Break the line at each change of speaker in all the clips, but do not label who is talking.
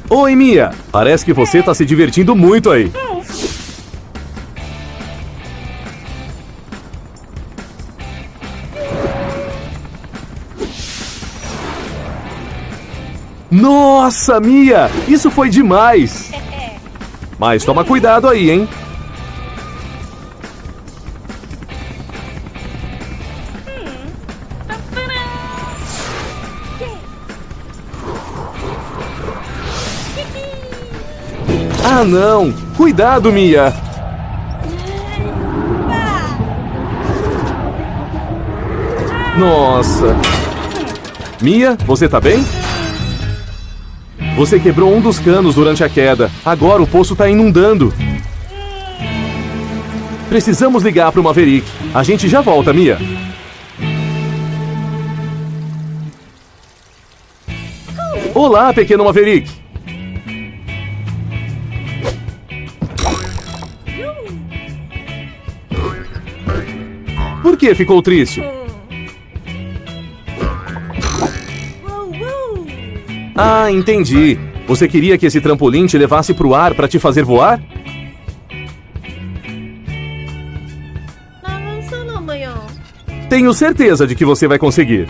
Oi, Mia. Parece que você tá se divertindo muito aí. Nossa, Mia! Isso foi demais! Mas toma cuidado aí, hein? Ah, não! Cuidado, Mia! Nossa! Mia, você tá bem? Você quebrou um dos canos durante a queda. Agora o poço tá inundando. Precisamos ligar pro Maverick. A gente já volta, Mia. Olá, pequeno Maverick. Por que ficou triste? Ah, entendi. Você queria que esse trampolim te levasse pro ar pra te fazer voar? Tenho certeza de que você vai conseguir.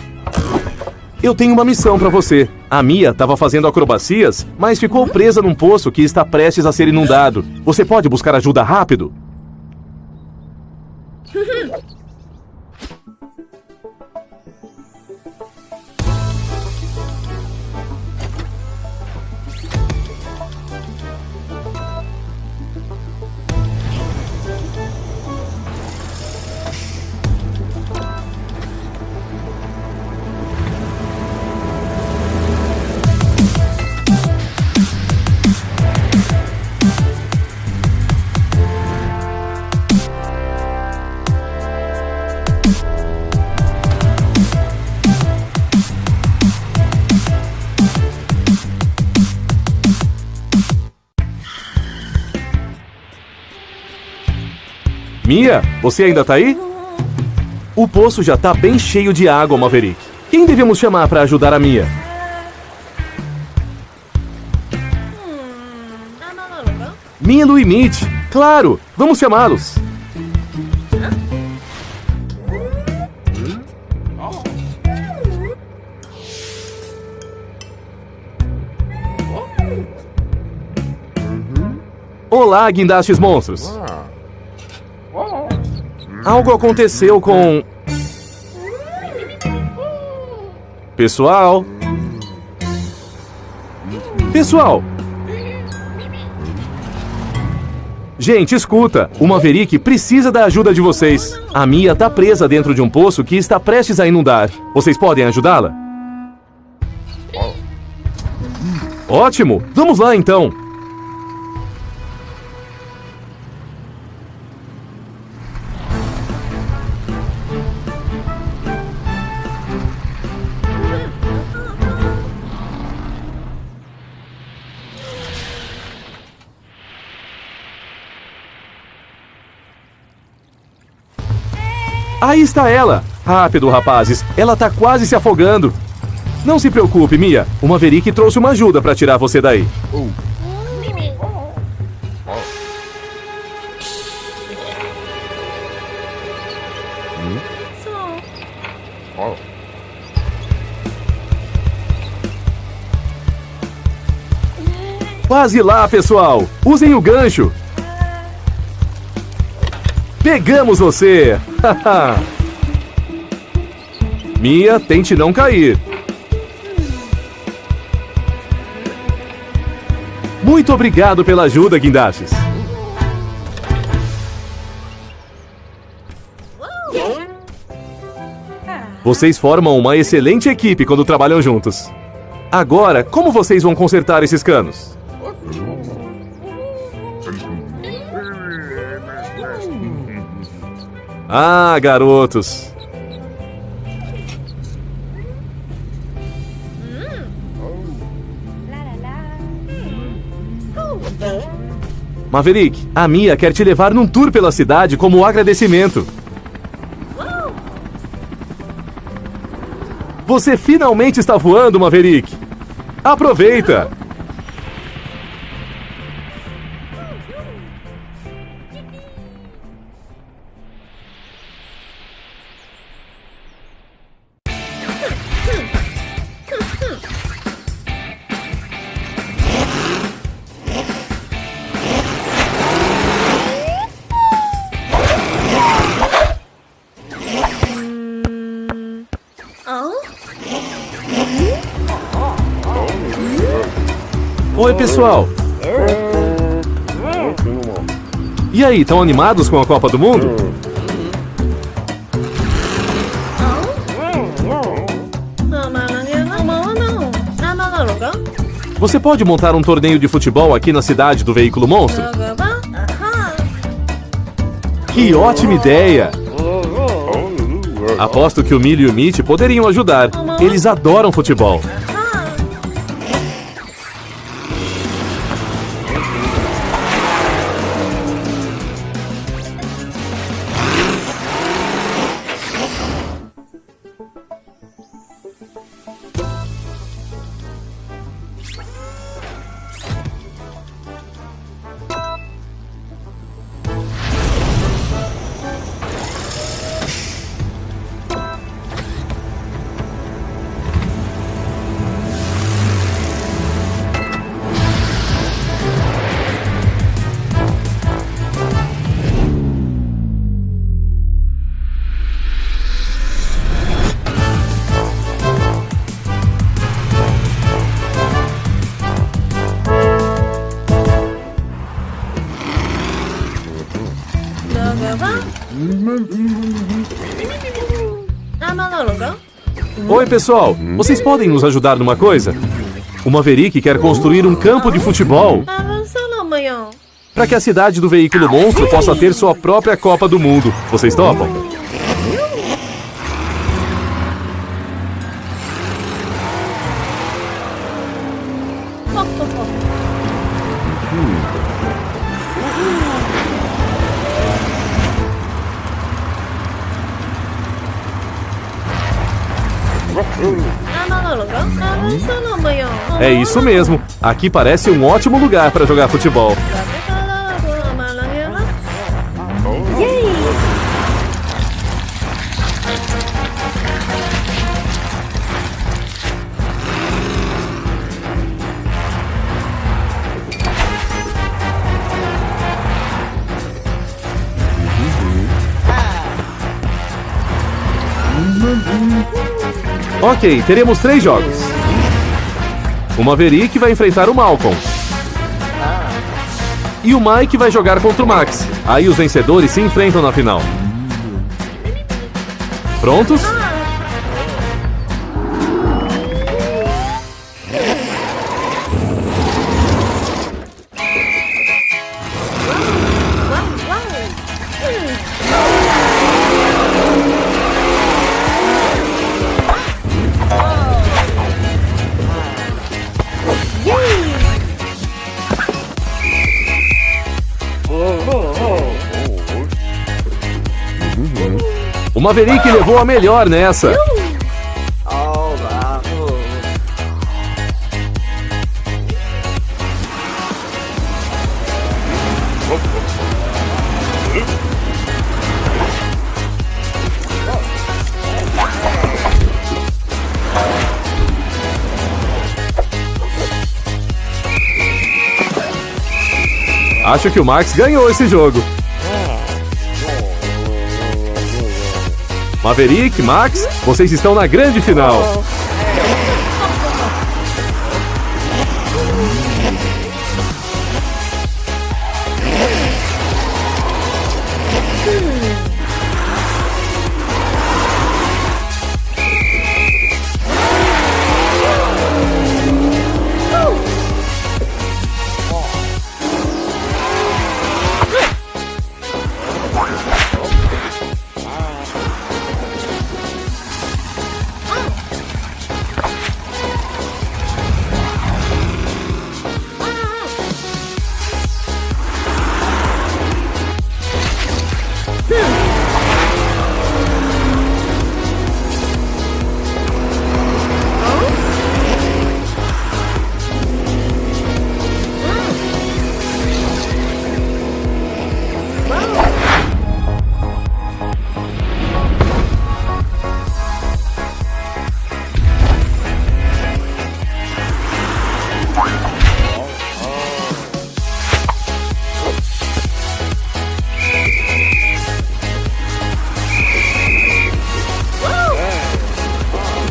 Eu tenho uma missão pra você. A Mia estava fazendo acrobacias, mas ficou presa num poço que está prestes a ser inundado. Você pode buscar ajuda rápido? Mia, você ainda tá aí? O poço já tá bem cheio de água, Maverick. Quem devemos chamar para ajudar a Mia? Milo e Mitch. Claro, vamos chamá-los. Olá, guindastes monstros. Algo aconteceu com... Pessoal! Gente, escuta! O Maverick precisa da ajuda de vocês. A Mia tá presa dentro de um poço que está prestes a inundar. Vocês podem ajudá-la? Ótimo! Vamos lá, então! Aí está ela! Rápido, rapazes! Ela tá quase se afogando! Não se preocupe, Mia. O Maverick trouxe uma ajuda para tirar você daí. Quase lá, pessoal! Usem o gancho! Pegamos você! Mia, tente não cair. Muito obrigado pela ajuda, guindastes. Vocês formam uma excelente equipe quando trabalham juntos. Agora, como vocês vão consertar esses canos? Ah, garotos! Maverick, a Mia quer te levar num tour pela cidade como agradecimento. Você finalmente está voando, Maverick! Aproveita! Oi, pessoal. E aí, estão animados com a Copa do Mundo? Você pode montar um torneio de futebol aqui na cidade do Veículo Monstro? Que ótima ideia! Aposto que o Milho e o Mitch poderiam ajudar. Eles adoram futebol. Oi, pessoal. Vocês podem nos ajudar numa coisa? O Maverick quer construir um campo de futebol para que a cidade do Veículo Monstro possa ter sua própria Copa do Mundo. Vocês topam? É isso mesmo. Aqui parece um ótimo lugar para jogar futebol. Ok, teremos 3 jogos. O Maverick vai enfrentar o Malcolm. E o Mike vai jogar contra o Max. Aí os vencedores se enfrentam na final. Prontos? O Maverick levou a melhor nessa. Acho que o Max ganhou esse jogo. Maverick, Max, vocês estão na grande final.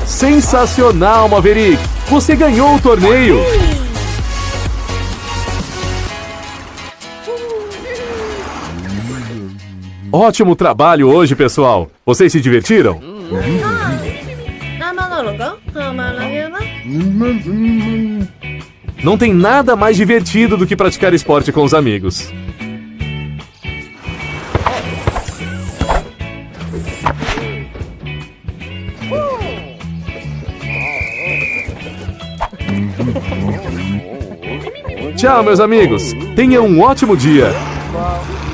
Sensacional, Maverick! Você ganhou o torneio! Ótimo trabalho hoje, pessoal. Vocês se divertiram? Não tem nada mais divertido do que praticar esporte com os amigos. Tchau, meus amigos. Tenham um ótimo dia.
Wow.